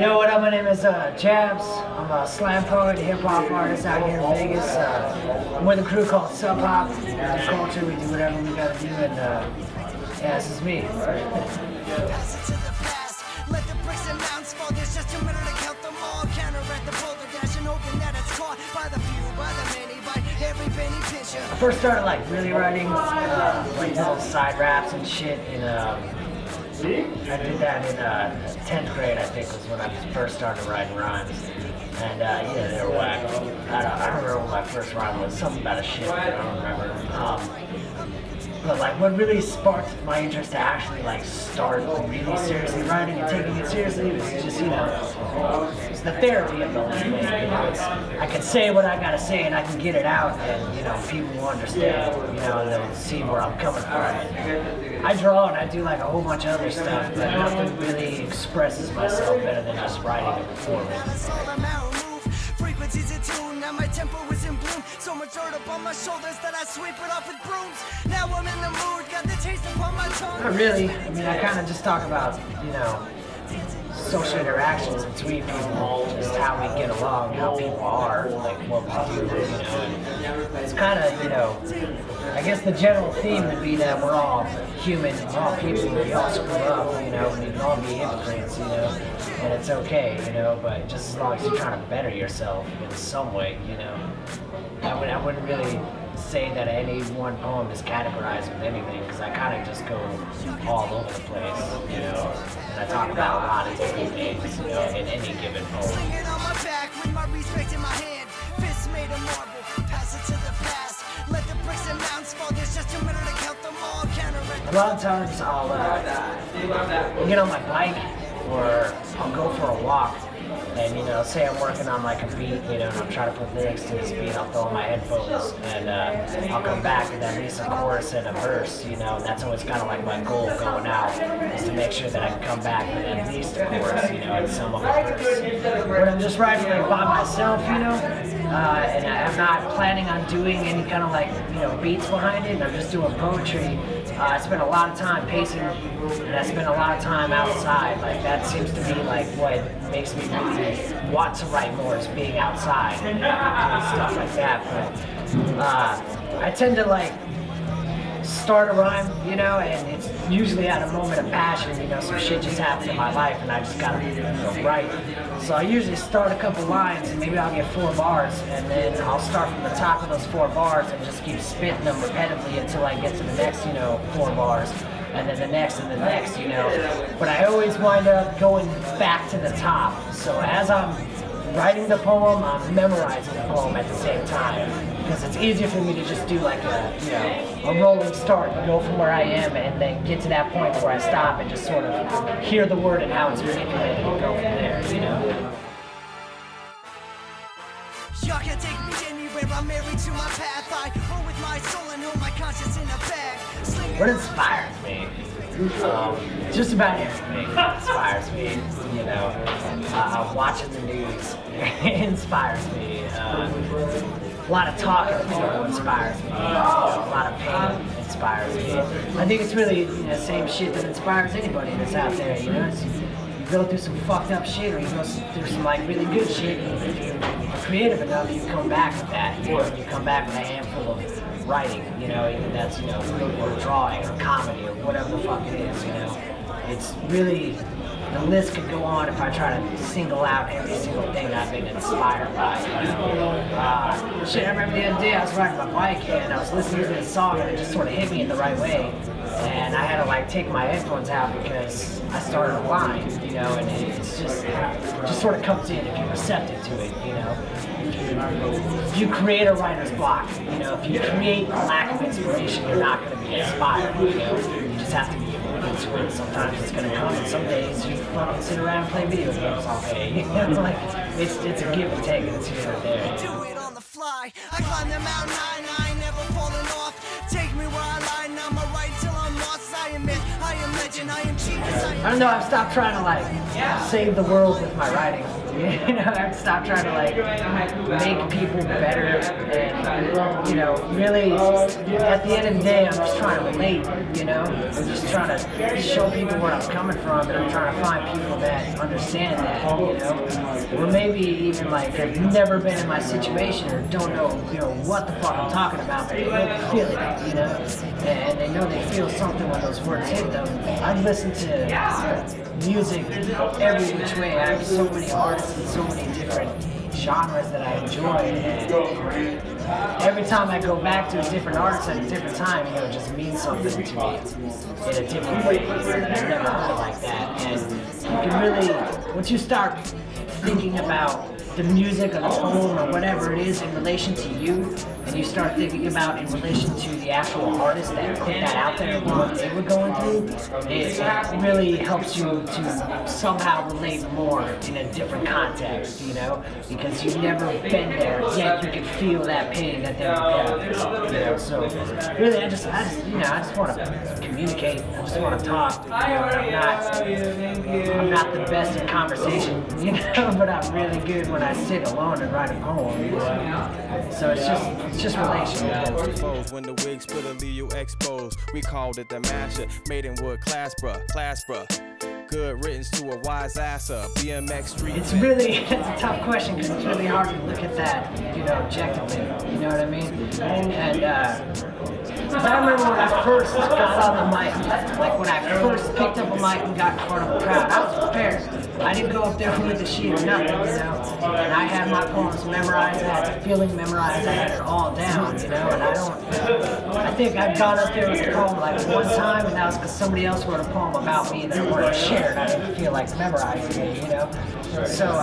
Yo, what up? My name is Jabs. I'm a slam poet, hip-hop artist out here in Vegas. I'm with a crew called Sub Hop. We do culture, we do whatever we gotta do, and yeah, this is me. I first started like really writing like little side raps and shit in I did that in 10th grade, I think, was when I first started writing rhymes. And yeah, they were whack. I don't remember what my first rhyme was, something about a shit, I don't remember. But like what really sparked my interest to actually like start really seriously writing and taking it seriously was just, you know, it's the therapy of the whole thing. You know, I can say what I gotta say and I can get it out, and you know, people will understand, you know, and they'll see where I'm coming from. I draw and I do like a whole bunch of other stuff, but nothing really expresses myself better than just writing and performing. Now my tempo is in bloom. So much dirt up on my shoulders that I sweep it off with brooms. Now I'm in the mood, got the taste upon my tongue. Not really. I mean, I kind of just talk about, you know, social interactions between people, just how we get along, how people are, like what we do, you know. And it's kind of, you know, I guess the general theme would be that we're all human, we're all people, we all screw up, you know, we can all be hypocrites, you know, and it's okay, you know, but just as long as you're trying to better yourself in some way, you know. I wouldn't really say that any one poem is categorized with anything, because I kind of just go all over the place, you know, and I talk about a lot of different things, you know, in any given poem. Sling it on my back with my respect in my hand, fists made of marble, pass it to the past, let the bricks and mountains fall, there's just a minute to count them all, a lot of times I'll get on my bike or I'll go for a walk, and you know, say I'm working on like a beat, you know, and I'm trying to put lyrics to this beat, I'll throw on my headphones and I'll come back with at least a chorus and a verse, you know, and that's always kind of like my goal going out, is to make sure that I can come back with at least a chorus, you know, and some of a verse. When I'm just writing like by myself, you know, and I'm not planning on doing any kind of like, you know, beats behind it, and I'm just doing poetry, I spend a lot of time pacing, and I spend a lot of time outside. Like that seems to be like what makes me really want to write more, is being outside and doing stuff like that. But I tend to like start a rhyme, you know, and it's usually at a moment of passion, you know, some shit just happened in my life and I just gotta, you know, write. So I usually start a couple lines and maybe I'll get 4 bars, and then I'll start from the top of those 4 bars and just keep spitting them repetitively until I get to the next, you know, 4 bars, and then the next and the next, you know. But I always wind up going back to the top. So as I'm writing the poem, I'm memorizing the poem at the same time, because it's easier for me to just do like a, you know, a rolling start and go from where I am and then get to that point where I stop and just sort of hear the word and how it's articulated and go from there, you know. Y'all can't take me anywhere, I'm married to my path. I hold with my soul and hold my conscience in a bag. What inspires me? Just about everything inspires me, you know. Watching the news inspires me. A lot of talking to people inspires me. A lot of pain inspires me. I think it's really, you know, the same shit that inspires anybody that's out there, you know. You go through some fucked up shit, or you go through some like really good shit, and if you're creative enough, you come back with that, you know, you come back with a handful of writing, you know, even that's, you know, or drawing or comedy or whatever the fuck it is, you know. It's really, the list could go on if I try to single out every single thing I've been inspired by, you know. Shit, I remember the other day I was riding my bike and I was listening to this song and it just sort of hit me in the right way. And I had to like take my headphones out because I started a line, you know, and it's just sort of comes in if you're receptive to it, you know. If you create a writer's block, you know, if you create a lack of inspiration, you're not going to be inspired, you know. You just have to be into it. Sometimes it's going to come, and some days you fucking sit around and play video games all day. You know, like, it's a give and take, and it's here and there. Do it on the fly. I climb the mountain high, I ain't never falling off. Take me where I lie, now I'm right till I'm lost. I admit, I am legend, I am genius. I don't know, I've stopped trying to like save the world with my writing. You know, I'd stop trying to like make people better, and you know, really, at the end of the day, I'm just trying to relate. You know, I'm just trying to show people where I'm coming from, and I'm trying to find people that understand that. You know, or maybe even like have never been in my situation or don't know, you know, what the fuck I'm talking about, but they really feel it. You know, and they know they feel something when those words hit them. I listen to music every which way. I have so many artists and so many different genres that I enjoy, and every time I go back to a different artist at a different time, you know, it just means something to me in a different way that I've never heard like that. And you can really, once you start thinking about the music or the poem or whatever it is in relation to you, and you start thinking about in relation to the actual artist that put that out there and what they were going through, it really helps you to somehow relate more in a different context, you know, because you've never been there, yet you can feel that pain that they're going through, you know. So really, I just want to communicate. I just want to talk. You know, I'm not the best at conversation, you know, but I'm really good when I sit alone and write a poem. You know? So it's just relational. When the wig split a leave you exposed, we called it the masher. Made in wood, class bruh. Good riddance to a wise asser. BMX street. It's a tough question because it's really hard to look at that, you know, objectively. You know what I mean? And because I remember when I first got on the mic, like when I first picked up a mic and got in front of a crowd, I was prepared. I didn't go up there with the sheet or nothing, you know. And I had my poems memorized, I had the feeling memorized, I had it all down, you know. And I think I'd gone up there with the poem like one time, and that was because somebody else wrote a poem about me that weren't shared. I didn't feel like memorizing it, you know. So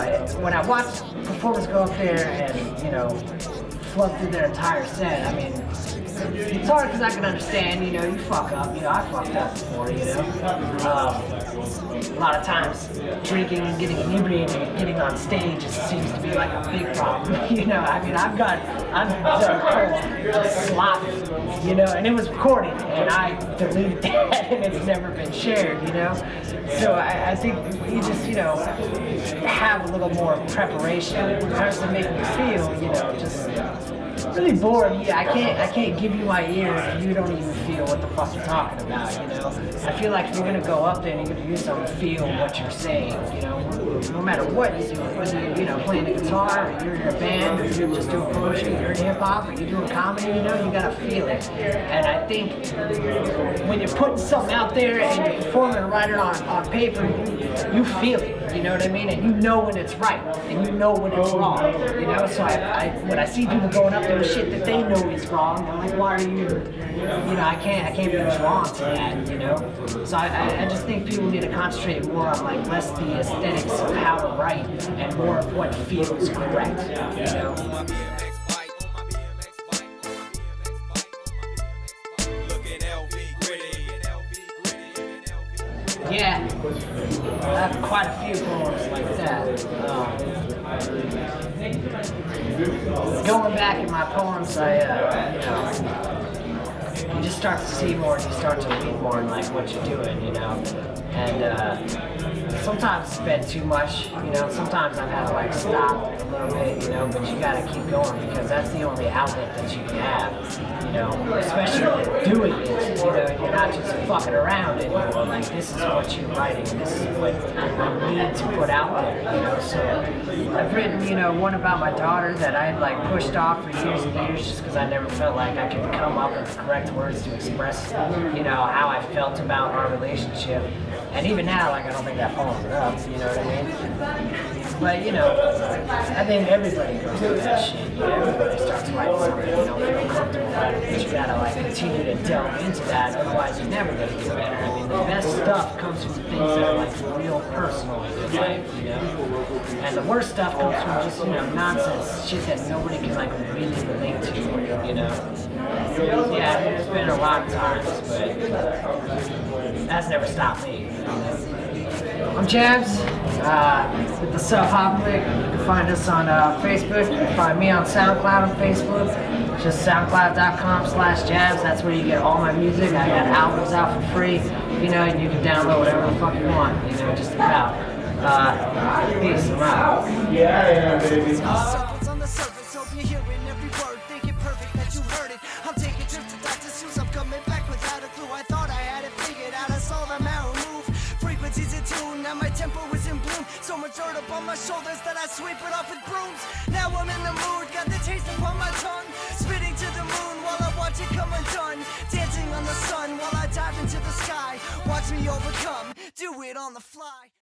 when I watched performers go up there and, you know, flood through their entire set, I mean, it's hard because I can understand, you know, you fuck up, you know, I fucked up before, you know. A lot of times, drinking and getting inebriated and getting on stage just seems to be like a big problem, you know. I mean, I've done just sloppy, you know, and it was recorded, and I deleted that, and it's never been shared, you know. So I think you just, you know, have a little more preparation in terms of making you feel, you know, just really bored. Yeah, I can't give you my ears and you don't even feel what the fuck you're talking about, you know. I feel like if you're gonna go up there and you're gonna do something, feel what you're saying, you know, no matter what you do, whether you're, you know, playing the guitar, or you're in a band, or you're just doing poetry, you're in hip hop, or you're doing comedy, you know, you gotta feel it. And I think when you're putting something out there and you're performing and writing it on paper, you feel it, you know what I mean? And you know when it's right, and you know when it's wrong, you know. So when I see people going up there with shit that they know is wrong, I'm like, why are you, you know, I can't be drawn to that, you know. So I just think people need to concentrate more on like less the aesthetics of how to write and more of what feels correct, you know. Yeah, I have quite a few poems like that. Going back in my poems, you know, you just start to see more and you start to read more in like what you're doing, you know. And sometimes it's been too much, you know. Sometimes I've had to like stop a little bit, you know, but you gotta keep going because that's the only outlet that you can have, you know, especially doing it, you know. You're not just fucking around anymore. Like, this is what you're writing, this is what you need to put out there, you know. So I've written, you know, one about my daughter that I had like pushed off for years and years just because I never felt like I could come up with the correct words to express, you know, how I felt about our relationship. And even now, like, I don't think that poem's enough, you know what I mean? But, you know, I think everybody goes through that shit. You know, everybody starts writing something you don't feel comfortable with. But you gotta, like, continue to delve into that, otherwise you're never gonna get better. I mean, the best stuff comes from things that are, like, real personal in your life, you know? And the worst stuff comes from just, you know, nonsense, shit that nobody can, like, really relate to, you know? Yeah, I mean, there's been a lot of times, but that's never stopped me. I'm Jabs with the Self-Hoplic. You can find us on Facebook. You can find me on SoundCloud on Facebook. Just soundcloud.com/jabs. That's where you get all my music. I got albums out for free. You know, you can download whatever the fuck you want. You know, just about. Peace. I'm out. On the surface, hope you're hearing every word. Thinking perfect that you heard it. I'm taking trips to Dr. Seuss. I'm coming back without a clue. I thought I had it figured out. I saw the marrow move. Frequencies in tune. Now my tempo is in bloom. So much dirt up on my shoulders that I sweep it off with brooms. Now I'm in the mood. Got the taste upon my tongue. Spitting to the moon while I watch it come undone. Dancing on the sun while I dive into the sky. Watch me overcome. Do it on the fly.